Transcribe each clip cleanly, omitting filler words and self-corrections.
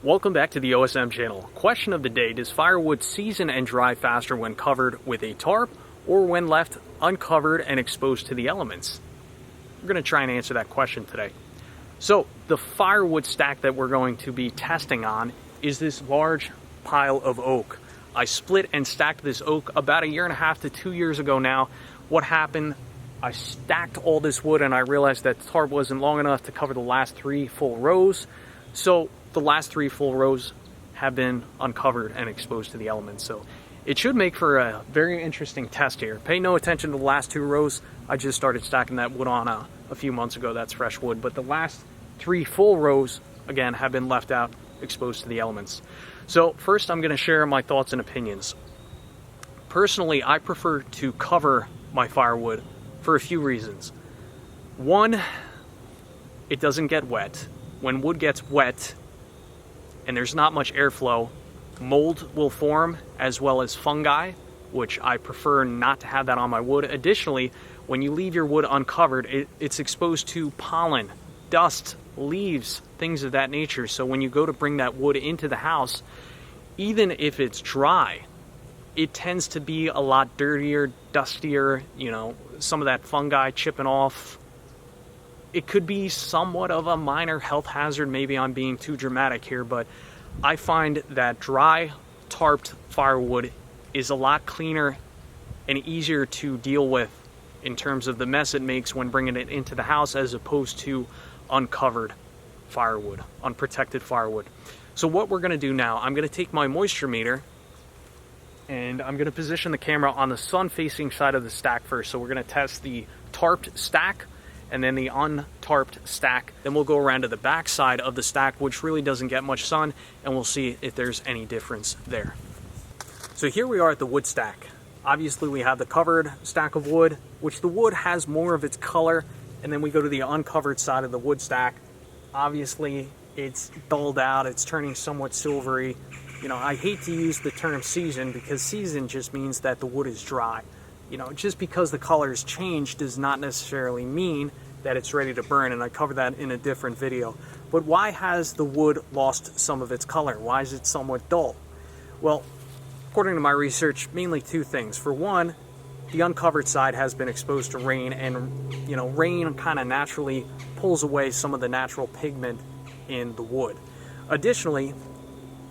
Welcome back to the OSM channel. Question of the day: does firewood season and dry faster when covered with a tarp or when left uncovered and exposed to the elements? We're going to try and answer that question today. So the firewood stack that we're going to be testing on is this large pile of oak. I split and stacked this oak about 1.5 to 2 years ago now. What happened? I stacked all this wood and I realized that the tarp wasn't long enough to cover the last 3 full rows. So the last 3 full rows have been uncovered and exposed to the elements. So it should make for a very interesting test here. Pay no attention to the last 2 rows. I just started stacking that wood on a few months ago. That's fresh wood. But the last 3 full rows, again, have been left out, exposed to the elements. So first I'm going to share my thoughts and opinions. Personally, I prefer to cover my firewood for a few reasons. One, it doesn't get wet. When wood gets wet and there's not much airflow, mold will form as well as fungi, which I prefer not to have that on my wood. Additionally, when you leave your wood uncovered, it's exposed to pollen, dust, leaves, things of that nature. So when you go to bring that wood into the house, even if it's dry, it tends to be a lot dirtier, dustier, some of that fungi chipping off. It could be somewhat of a minor health hazard. Maybe I'm being too dramatic here, but I find that dry, tarped firewood is a lot cleaner and easier to deal with in terms of the mess it makes when bringing it into the house, as opposed to uncovered firewood, unprotected firewood. So what we're going to do now, I'm going to take my moisture meter and I'm going to position the camera on the sun-facing side of the stack first. So we're going to test the tarped stack and then the untarped stack. Then we'll go around to the back side of the stack, which really doesn't get much sun, and we'll see if there's any difference there. So here we are at the wood stack. Obviously we have the covered stack of wood, which the wood has more of its color, and then we go to the uncovered side of the wood stack. Obviously it's dulled out, it's turning somewhat silvery. I hate to use the term season, because season just means that the wood is dry. Just because the colors change does not necessarily mean that it's ready to burn, and I cover that in a different video. But why has the wood lost some of its color? Why is it somewhat dull? Well, according to my research, mainly 2 things. For one, the uncovered side has been exposed to rain, and rain kind of naturally pulls away some of the natural pigment in the wood. Additionally,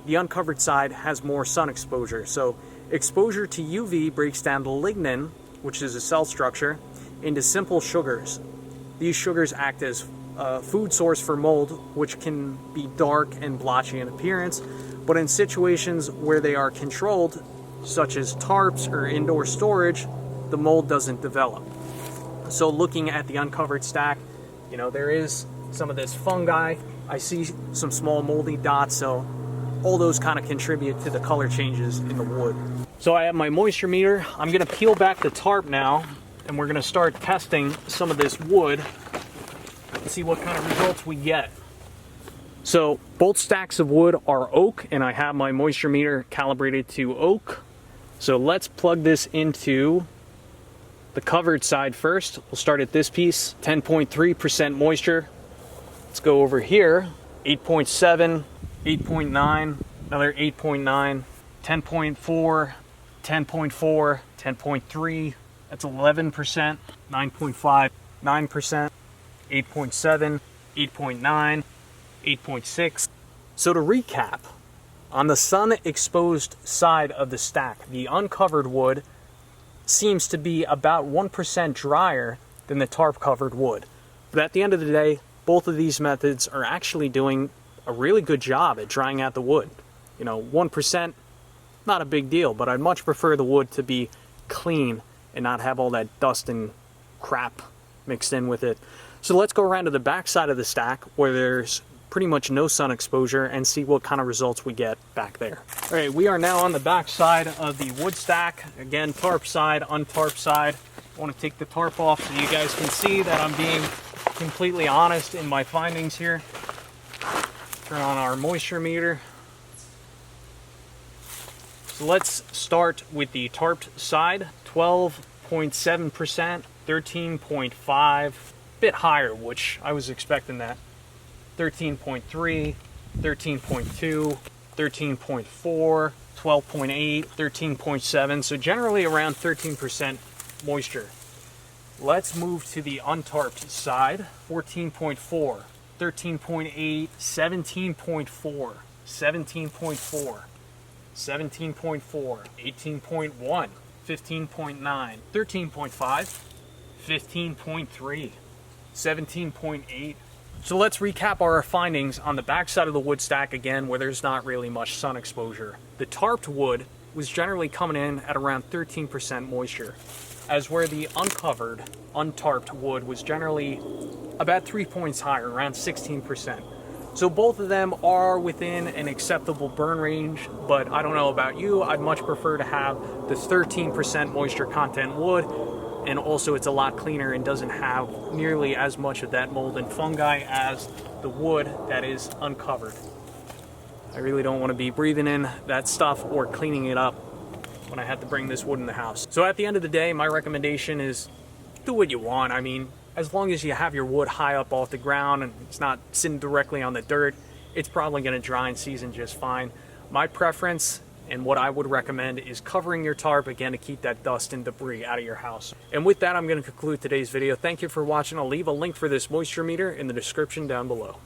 the uncovered side has more sun exposure. So exposure to UV breaks down the lignin, which is a cell structure, into simple sugars. These sugars act as a food source for mold, which can be dark and blotchy in appearance, but in situations where they are controlled, such as tarps or indoor storage, the mold doesn't develop. So looking at the uncovered stack, there is some of this fungi. I see some small moldy dots, so all those kind of contribute to the color changes in the wood. So I have my moisture meter. I'm going to peel back the tarp now, and we're going to start testing some of this wood and see what kind of results we get. So both stacks of wood are oak, and I have my moisture meter calibrated to oak. So let's plug this into the covered side first. We'll start at this piece, 10.3% moisture. Let's go over here, 8.7, 8.9, another 8.9, 10.4, 10.4, 10.3, that's 11%, 9.5, 9%, 8.7, 8.9, 8.6. So to recap, on the sun-exposed side of the stack, the uncovered wood seems to be about 1% drier than the tarp-covered wood. But at the end of the day, both of these methods are actually doing a really good job at drying out the wood. 1%, not a big deal, but I'd much prefer the wood to be clean and not have all that dust and crap mixed in with it. So let's go around to the back side of the stack where there's pretty much no sun exposure and see what kind of results we get back there. All right, we are now on the back side of the wood stack. Again, tarp side, untarp side. I want to take the tarp off so you guys can see that I'm being completely honest in my findings here. Turn on our moisture meter. So let's start with the tarped side. 12.7%, 13.5, bit higher, which I was expecting that. 13.3, 13.2, 13.4, 12.8, 13.7, so generally around 13% moisture. Let's move to the untarped side. 14.4, 13.8, 17.4, 17.4, 17.4, 18.1, 15.9, 13.5, 15.3, 17.8. So let's recap our findings on the back side of the wood stack again, where there's not really much sun exposure. The tarped wood was generally coming in at around 13% moisture, as where the uncovered, untarped wood was generally about 3 points higher, around 16%. So both of them are within an acceptable burn range, but I don't know about you, I'd much prefer to have the 13% moisture content wood, and also it's a lot cleaner and doesn't have nearly as much of that mold and fungi as the wood that is uncovered. I really don't want to be breathing in that stuff or cleaning it up when I had to bring this wood in the house. So at the end of the day, my recommendation is do what you want. I mean, as long as you have your wood high up off the ground and it's not sitting directly on the dirt, it's probably going to dry and season just fine. My preference and what I would recommend is covering your tarp again to keep that dust and debris out of your house. And with that, I'm going to conclude today's video. Thank you for watching. I'll leave a link for this moisture meter in the description down below.